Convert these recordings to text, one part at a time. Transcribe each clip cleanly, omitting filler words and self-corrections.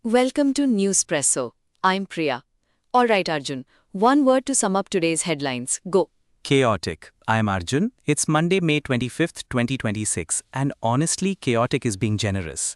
Welcome to Newspresso. I'm Priya. Alright, Arjun. One word to sum up today's headlines. Go. Chaotic. I am Arjun. It's Monday, May 25th, 2026, and honestly, chaotic is being generous.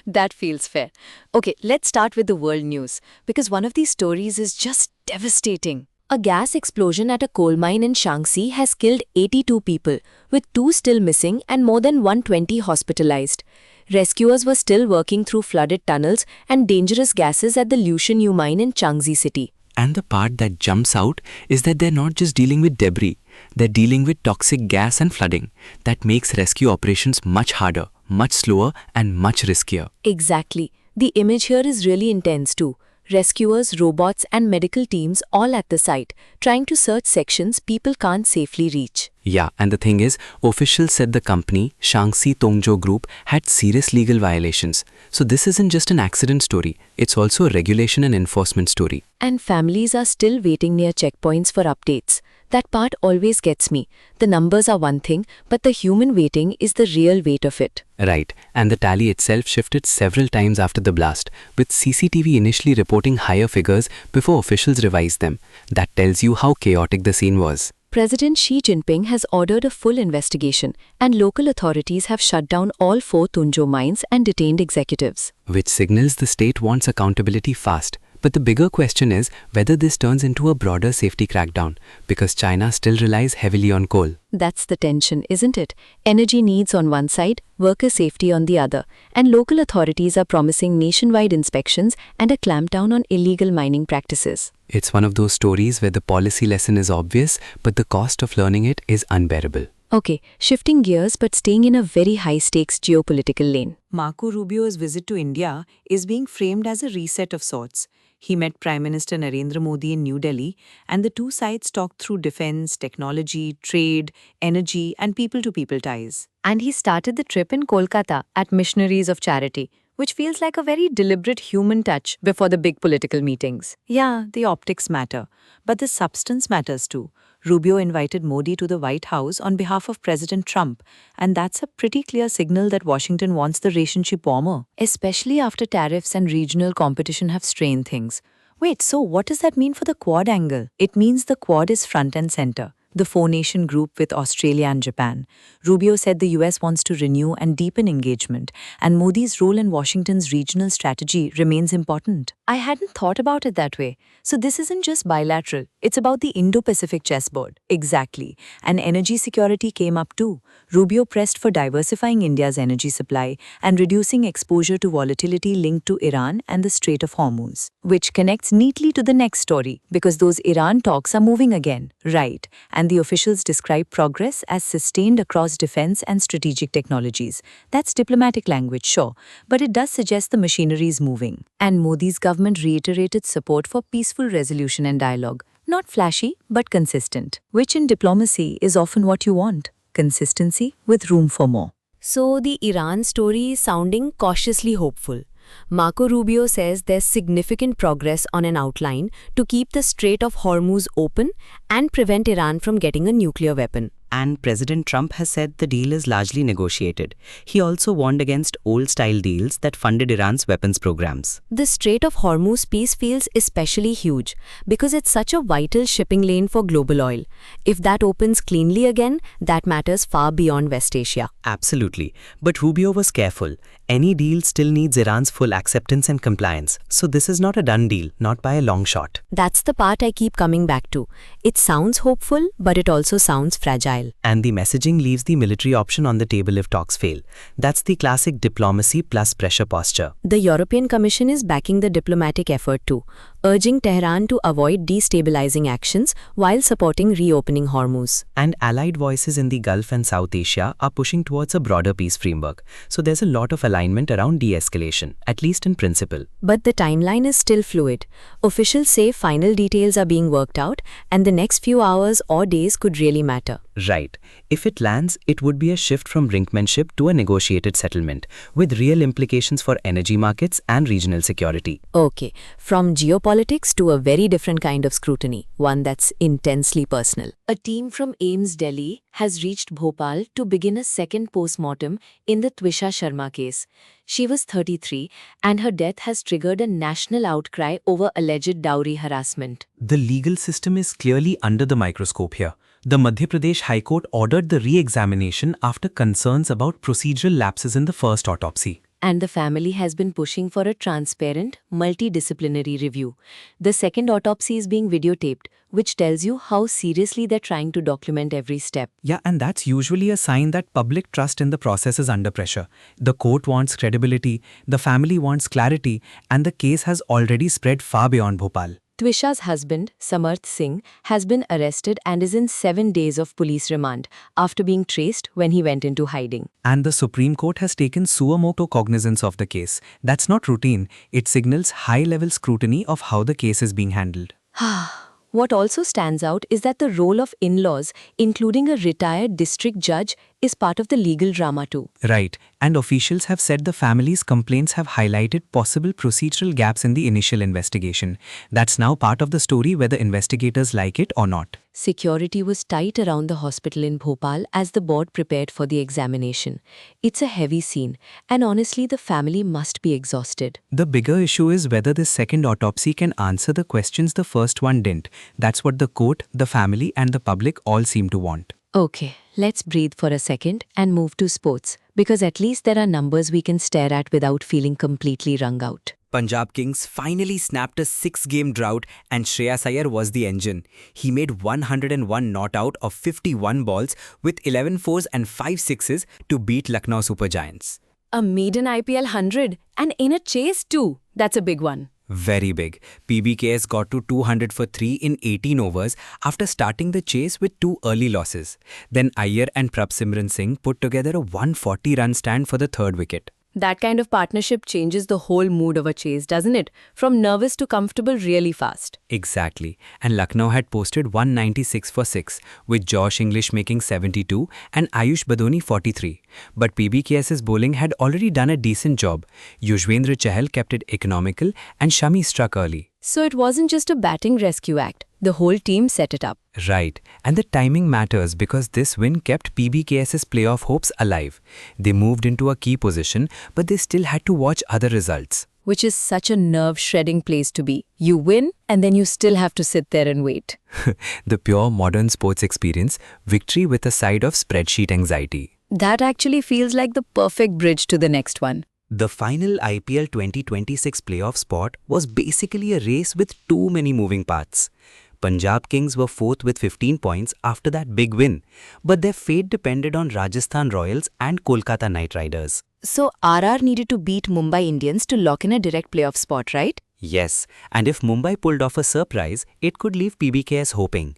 That feels fair. Okay, let's start with the world news, because one of these stories is just devastating. A gas explosion at a coal mine in Shanxi has killed 82 people, with 2 still missing and more than 120 hospitalized. Rescuers were still working through flooded tunnels and dangerous gases at the Lushan mine in Changji city. And the part that jumps out is that they're not just dealing with debris, they're dealing with toxic gas and flooding. That makes rescue operations much harder, much slower, and much riskier. Exactly. The image here is really intense too. Rescuers, robots, and medical teams all at the site, trying to search sections people can't safely reach. Yeah, and the thing is, officials said the company, Shanxi Tongzhou Group, had serious legal violations. So this isn't just an accident story, it's also a regulation and enforcement story. And families are still waiting near checkpoints for updates. That part always gets me. The numbers are one thing, but the human waiting is the real weight of it. Right, and the tally itself shifted several times after the blast, with CCTV initially reporting higher figures before officials revised them. That tells you how chaotic the scene was. President Xi Jinping has ordered a full investigation, and local authorities have shut down all 4 Tunzhou mines and detained executives. Which signals the state wants accountability fast. But the bigger question is whether this turns into a broader safety crackdown, because China still relies heavily on coal. That's the tension, isn't it? Energy needs on one side, worker safety on the other, and local authorities are promising nationwide inspections and a clampdown on illegal mining practices. It's one of those stories where the policy lesson is obvious, but the cost of learning it is unbearable. Okay, shifting gears but staying in a very high-stakes geopolitical lane. Marco Rubio's visit to India is being framed as a reset of sorts. He met Prime Minister Narendra Modi in New Delhi, and the two sides talked through defense, technology, trade, energy, and people-to-people ties. And he started the trip in Kolkata at Missionaries of Charity, which feels like a very deliberate human touch before the big political meetings. Yeah, the optics matter, but the substance matters too. Rubio invited Modi to the White House on behalf of President Trump, and that's a pretty clear signal that Washington wants the relationship warmer. Especially after tariffs and regional competition have strained things. Wait, so what does that mean for the Quad angle? It means the Quad is front and center. The four-nation group with Australia and Japan. Rubio said the US wants to renew and deepen engagement, and Modi's role in Washington's regional strategy remains important. I hadn't thought about it that way. So this isn't just bilateral, it's about the Indo-Pacific chessboard. Exactly. And energy security came up too. Rubio pressed for diversifying India's energy supply and reducing exposure to volatility linked to Iran and the Strait of Hormuz. Which connects neatly to the next story, because those Iran talks are moving again. Right. And the officials describe progress as sustained across defense and strategic technologies. That's diplomatic language, sure, but it does suggest the machinery is moving. And Modi's government reiterated support for peaceful resolution and dialogue. Not flashy, but consistent. Which in diplomacy is often what you want. Consistency with room for more. So the Iran story is sounding cautiously hopeful. Marco Rubio says there's significant progress on an outline to keep the Strait of Hormuz open and prevent Iran from getting a nuclear weapon. And President Trump has said the deal is largely negotiated. He also warned against old-style deals that funded Iran's weapons programs. The Strait of Hormuz piece feels especially huge because it's such a vital shipping lane for global oil. If that opens cleanly again, that matters far beyond West Asia. Absolutely. But Rubio was careful. Any deal still needs Iran's full acceptance and compliance. So this is not a done deal, not by a long shot. That's the part I keep coming back to. It sounds hopeful, but it also sounds fragile. And the messaging leaves the military option on the table if talks fail. That's the classic diplomacy plus pressure posture. The European Commission is backing the diplomatic effort too, urging Tehran to avoid destabilizing actions while supporting reopening Hormuz. And allied voices in the Gulf and South Asia are pushing towards a broader peace framework. So there's a lot of alignment around de-escalation, at least in principle. But the timeline is still fluid. Officials say final details are being worked out, and the next few hours or days could really matter. Right. If it lands, it would be a shift from brinkmanship to a negotiated settlement, with real implications for energy markets and regional security. Okay, from geopolitics to a very different kind of scrutiny, one that's intensely personal. A team from AIIMS Delhi has reached Bhopal to begin a second post-mortem in the Twisha Sharma case. She was 33 and her death has triggered a national outcry over alleged dowry harassment. The legal system is clearly under the microscope here. The Madhya Pradesh High Court ordered the re-examination after concerns about procedural lapses in the first autopsy. And the family has been pushing for a transparent, multidisciplinary review. The second autopsy is being videotaped, which tells you how seriously they're trying to document every step. Yeah, and that's usually a sign that public trust in the process is under pressure. The court wants credibility, the family wants clarity, and the case has already spread far beyond Bhopal. Twisha's husband, Samarth Singh, has been arrested and is in 7 days of police remand after being traced when he went into hiding. And the Supreme Court has taken suo motu cognizance of the case. That's not routine. It signals high-level scrutiny of how the case is being handled. What also stands out is that the role of in-laws, including a retired district judge, is part of the legal drama too. Right, and officials have said the family's complaints have highlighted possible procedural gaps in the initial investigation. That's now part of the story whether investigators like it or not. Security was tight around the hospital in Bhopal as the board prepared for the examination. It's a heavy scene, and honestly the family must be exhausted. The bigger issue is whether this second autopsy can answer the questions the first one didn't. That's what the court, the family, and the public all seem to want. Okay, let's breathe for a second and move to sports, because at least there are numbers we can stare at without feeling completely wrung out. Punjab Kings finally snapped a 6-game drought and Shreyas Iyer was the engine. He made 101 not out of 51 balls with 11 fours and 5 sixes to beat Lucknow Super Giants. A maiden IPL 100 and in a chase too. That's a big one. Very big. PBKS got to 200 for 3 in 18 overs after starting the chase with 2 early losses. Then Iyer and Prabsimran Singh put together a 140-run stand for the third wicket. That kind of partnership changes the whole mood of a chase, doesn't it? From nervous to comfortable really fast. Exactly. And Lucknow had posted 196 for 6, with Josh English making 72 and Ayush Badoni 43. But PBKS's bowling had already done a decent job. Yuzvendra Chahal kept it economical and Shami struck early. So it wasn't just a batting rescue act. The whole team set it up. Right. And the timing matters because this win kept PBKS's playoff hopes alive. They moved into a key position, but they still had to watch other results. Which is such a nerve-shredding place to be. You win, and then you still have to sit there and wait. The pure modern sports experience, victory with a side of spreadsheet anxiety. That actually feels like the perfect bridge to the next one. The final IPL 2026 playoff spot was basically a race with too many moving parts. Punjab Kings were 4th with 15 points after that big win, but their fate depended on Rajasthan Royals and Kolkata Knight Riders. So RR needed to beat Mumbai Indians to lock in a direct playoff spot, right? Yes, and if Mumbai pulled off a surprise, it could leave PBKS hoping.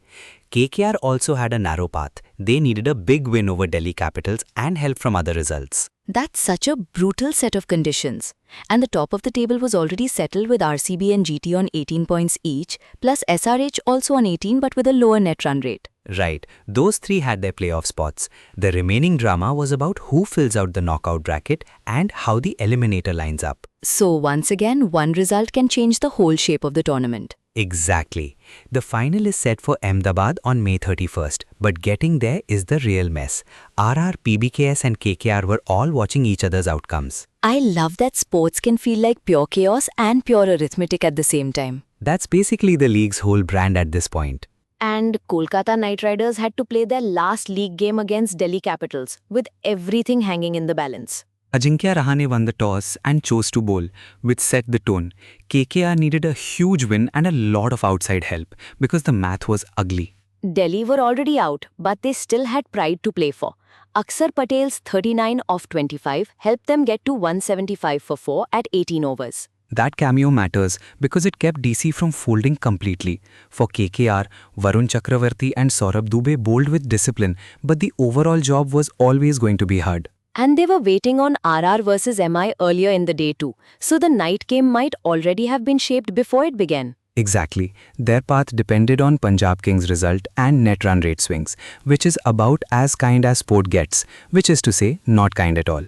KKR also had a narrow path. They needed a big win over Delhi Capitals and help from other results. That's such a brutal set of conditions. And the top of the table was already settled with RCB and GT on 18 points each, plus SRH also on 18 but with a lower net run rate. Right, those three had their playoff spots. The remaining drama was about who fills out the knockout bracket and how the eliminator lines up. So once again, one result can change the whole shape of the tournament. Exactly. The final is set for Ahmedabad on May 31st, but getting there is the real mess. RR, PBKS and KKR were all watching each other's outcomes. I love that sports can feel like pure chaos and pure arithmetic at the same time. That's basically the league's whole brand at this point. And Kolkata Knight Riders had to play their last league game against Delhi Capitals, with everything hanging in the balance. Ajinkya Rahane won the toss and chose to bowl, which set the tone. KKR needed a huge win and a lot of outside help because the math was ugly. Delhi were already out, but they still had pride to play for. Akshar Patel's 39 off 25 helped them get to 175 for 4 at 18 overs. That cameo matters because it kept DC from folding completely. For KKR, Varun Chakravarti and Saurabh Dubey bowled with discipline, but the overall job was always going to be hard. And they were waiting on RR versus MI earlier in the day too, so the night game might already have been shaped before it began. Exactly. Their path depended on Punjab Kings' result and net run rate swings, which is about as kind as sport gets, which is to say, not kind at all.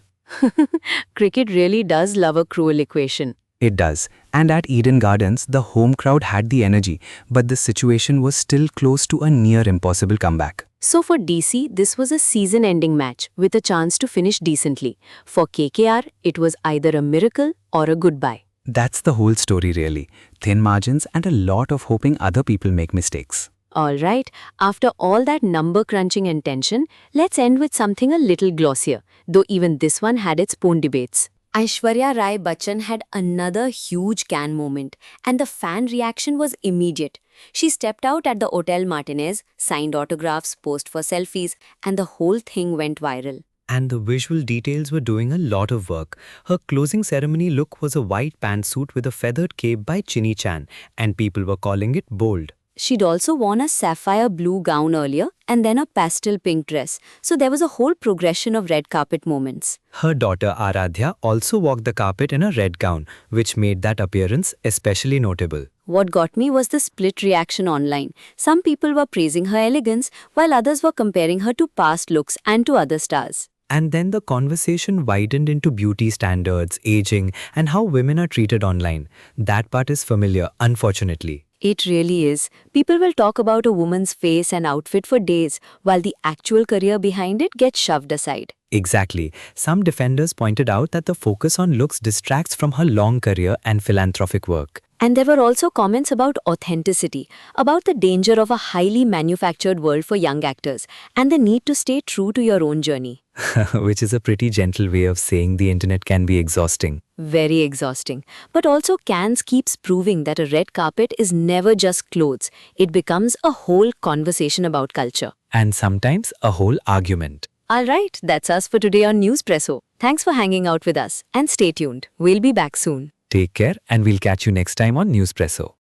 Cricket really does love a cruel equation. It does. And at Eden Gardens, the home crowd had the energy, but the situation was still close to a near impossible comeback. So for DC, this was a season-ending match with a chance to finish decently. For KKR, it was either a miracle or a goodbye. That's the whole story really. Thin margins and a lot of hoping other people make mistakes. Alright, after all that number crunching and tension, let's end with something a little glossier, though even this one had its own debates. Aishwarya Rai Bachchan had another huge can moment, and the fan reaction was immediate. She stepped out at the Hotel Martinez, signed autographs, posed for selfies, and the whole thing went viral. And the visual details were doing a lot of work. Her closing ceremony look was a white pantsuit with a feathered cape by Chinny Chan, and people were calling it bold. She'd also worn a sapphire blue gown earlier and then a pastel pink dress, so there was a whole progression of red carpet moments. Her daughter Aradhya also walked the carpet in a red gown, which made that appearance especially notable. What got me was the split reaction online. Some people were praising her elegance, while others were comparing her to past looks and to other stars. And then the conversation widened into beauty standards, aging, and how women are treated online. That part is familiar, unfortunately. It really is. People will talk about a woman's face and outfit for days, while the actual career behind it gets shoved aside. Exactly. Some defenders pointed out that the focus on looks distracts from her long career and philanthropic work. And there were also comments about authenticity, about the danger of a highly manufactured world for young actors, and the need to stay true to your own journey. Which is a pretty gentle way of saying the internet can be exhausting. Very exhausting. But also Cannes keeps proving that a red carpet is never just clothes. It becomes a whole conversation about culture. And sometimes a whole argument. Alright, that's us for today on Newspresso. Thanks for hanging out with us and stay tuned. We'll be back soon. Take care and we'll catch you next time on Newspresso.